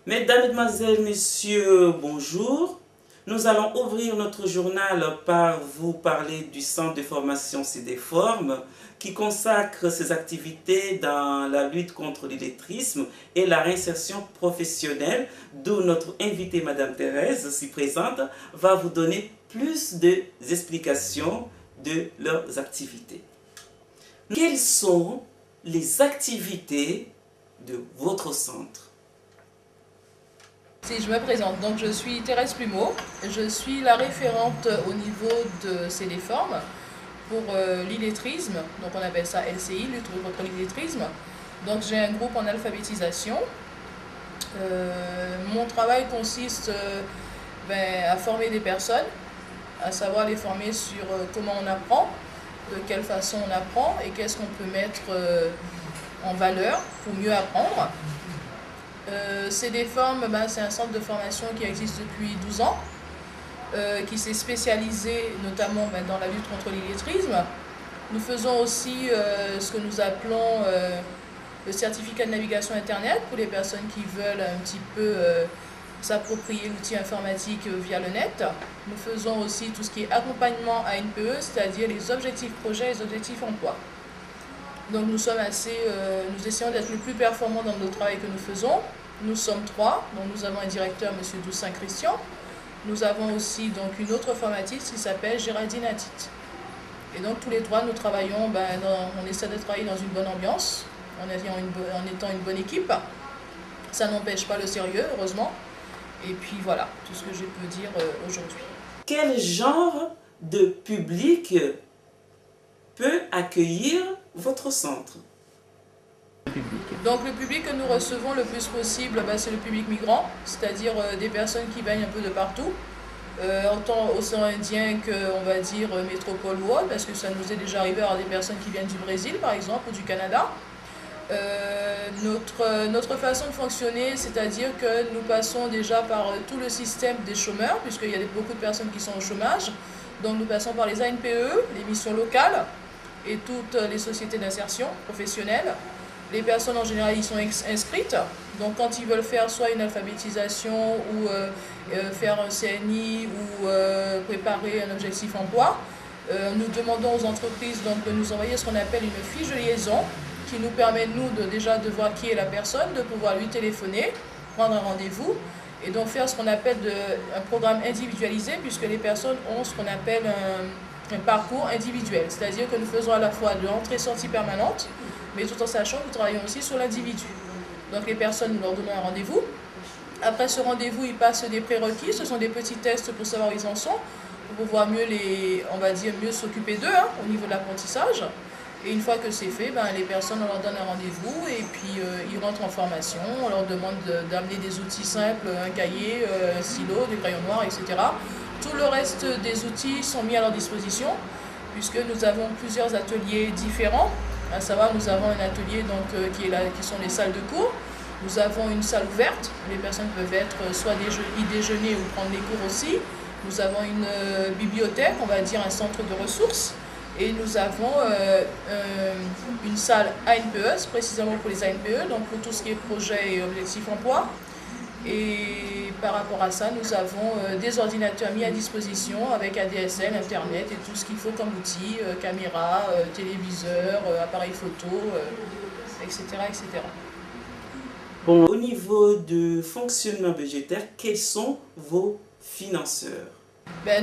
Mesdames, Mesdemoiselles, Messieurs, bonjour. Nous allons ouvrir notre journal par vous parler du Centre de formation CDFORM qui consacre ses activités dans la lutte contre l'illettrisme et la réinsertion professionnelle, d'où notre invitée, Madame Thérèse, si présente, va vous donner plus d'explications de leurs activités. Quelles sont les activités de votre centre? Si je me présente, donc je suis Thérèse Plumeau, je suis la référente au niveau de CDFORM pour l'illettrisme, donc on appelle ça LCI, lutte contre l'illettrisme. Donc j'ai un groupe en alphabétisation. Mon travail consiste à former des personnes, à savoir les former sur comment on apprend, de quelle façon on apprend et qu'est-ce qu'on peut mettre en valeur pour mieux apprendre. CDFORM, c'est un centre de formation qui existe depuis 12 ans, qui s'est spécialisé notamment dans la lutte contre l'illettrisme. Nous faisons aussi ce que nous appelons le certificat de navigation Internet pour les personnes qui veulent un petit peu s'approprier l'outil informatique via le net. Nous faisons aussi tout ce qui est accompagnement à NPE, c'est-à-dire les objectifs projets et les objectifs emploi. Donc nous essayons d'être le plus performants dans le travail que nous faisons. Nous sommes 3, donc nous avons un directeur, M. Doussin Christian. Nous avons aussi donc une autre formatrice qui s'appelle Géraldine Atit. Et donc tous les 3, nous travaillons, on essaie de travailler dans une bonne ambiance, en étant une bonne équipe. Ça n'empêche pas le sérieux, heureusement. Et puis voilà, tout ce que je peux dire aujourd'hui. Quel genre de public peut accueillir votre centre? Donc le public que nous recevons le plus possible, c'est le public migrant, c'est-à-dire des personnes qui baignent un peu de partout, autant océan Indien que, on va dire, métropole ou autre, parce que ça nous est déjà arrivé à avoir des personnes qui viennent du Brésil par exemple, ou du Canada. Notre façon de fonctionner, c'est-à-dire que nous passons déjà par tout le système des chômeurs, puisqu'il y a beaucoup de personnes qui sont au chômage. Donc nous passons par les ANPE, les missions locales et toutes les sociétés d'insertion professionnelle. Les personnes en général y sont inscrites, donc quand ils veulent faire soit une alphabétisation ou faire un CNI ou préparer un objectif emploi, nous demandons aux entreprises donc, de nous envoyer ce qu'on appelle une fiche de liaison qui nous permet nous déjà de voir qui est la personne, de pouvoir lui téléphoner, prendre un rendez-vous et donc faire ce qu'on appelle un programme individualisé puisque les personnes ont ce qu'on appelle un parcours individuel, c'est-à-dire que nous faisons à la fois de l'entrée-sortie permanente, mais tout en sachant que nous travaillons aussi sur l'individu. Donc les personnes, nous leur donnons un rendez-vous. Après ce rendez-vous, ils passent des prérequis, ce sont des petits tests pour savoir où ils en sont, pour pouvoir mieux mieux s'occuper d'eux au niveau de l'apprentissage. Et une fois que c'est fait, les personnes, on leur donne un rendez-vous et puis ils rentrent en formation, on leur demande d'amener des outils simples, un cahier, un stylo, des crayons noirs, etc. Tout le reste des outils sont mis à leur disposition puisque nous avons plusieurs ateliers différents. À savoir, nous avons un atelier qui sont les salles de cours. Nous avons une salle ouverte. Les personnes peuvent être soit y déjeuner ou prendre les cours aussi. Nous avons une bibliothèque, on va dire un centre de ressources. Et nous avons une salle ANPE, précisément pour les ANPE, donc pour tout ce qui est projet et objectif emploi. Et par rapport à ça, nous avons des ordinateurs mis à disposition avec ADSL, Internet et tout ce qu'il faut comme outils, caméra, téléviseur, appareil photo, etc., etc. Bon, au niveau du fonctionnement budgétaire, quels sont vos financeurs?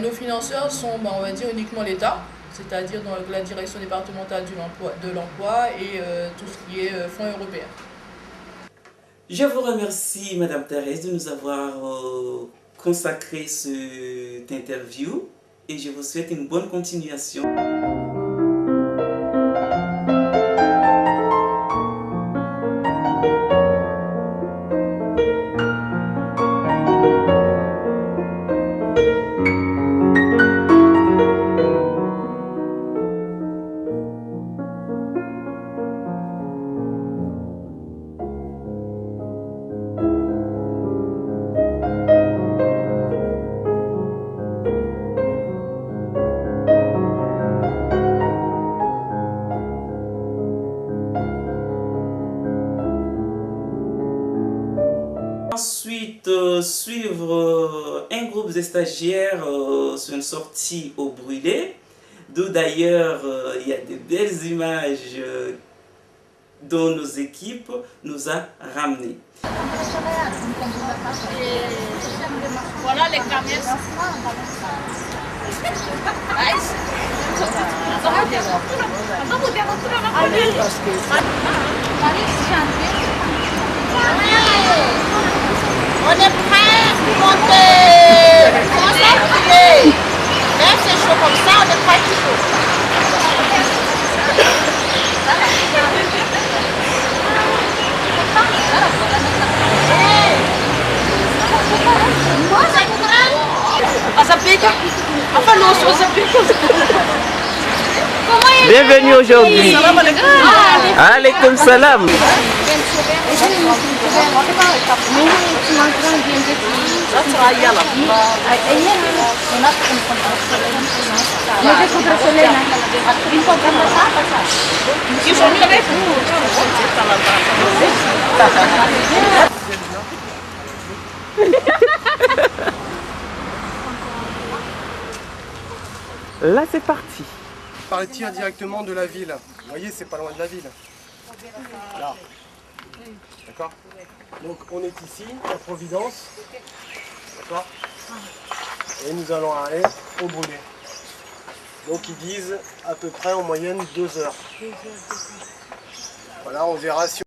Nos financeurs sont, on va dire, uniquement l'État, c'est-à-dire dans la direction départementale de l'emploi et tout ce qui est fonds européens. Je vous remercie, Madame Thérèse, de nous avoir consacré cette interview et je vous souhaite une bonne continuation. de suivre un groupe de stagiaires sur une sortie au brûlé, d'où d'ailleurs il y a de belles images dont nos équipes nous a ramenées. Voilà les caméras. On est prêt pour monter. Même c'est chaud comme ça, on est prêt tout chaud. Bienvenue aujourd'hui. Alaykoum salam. Là c'est parti. Partir directement de la ville. Vous voyez, c'est pas loin de la ville. Là. D'accord? Donc on est ici, à Providence. D'accord? Et nous allons aller au brûlé. Donc ils disent à peu près en moyenne 2 heures. Voilà, on verra si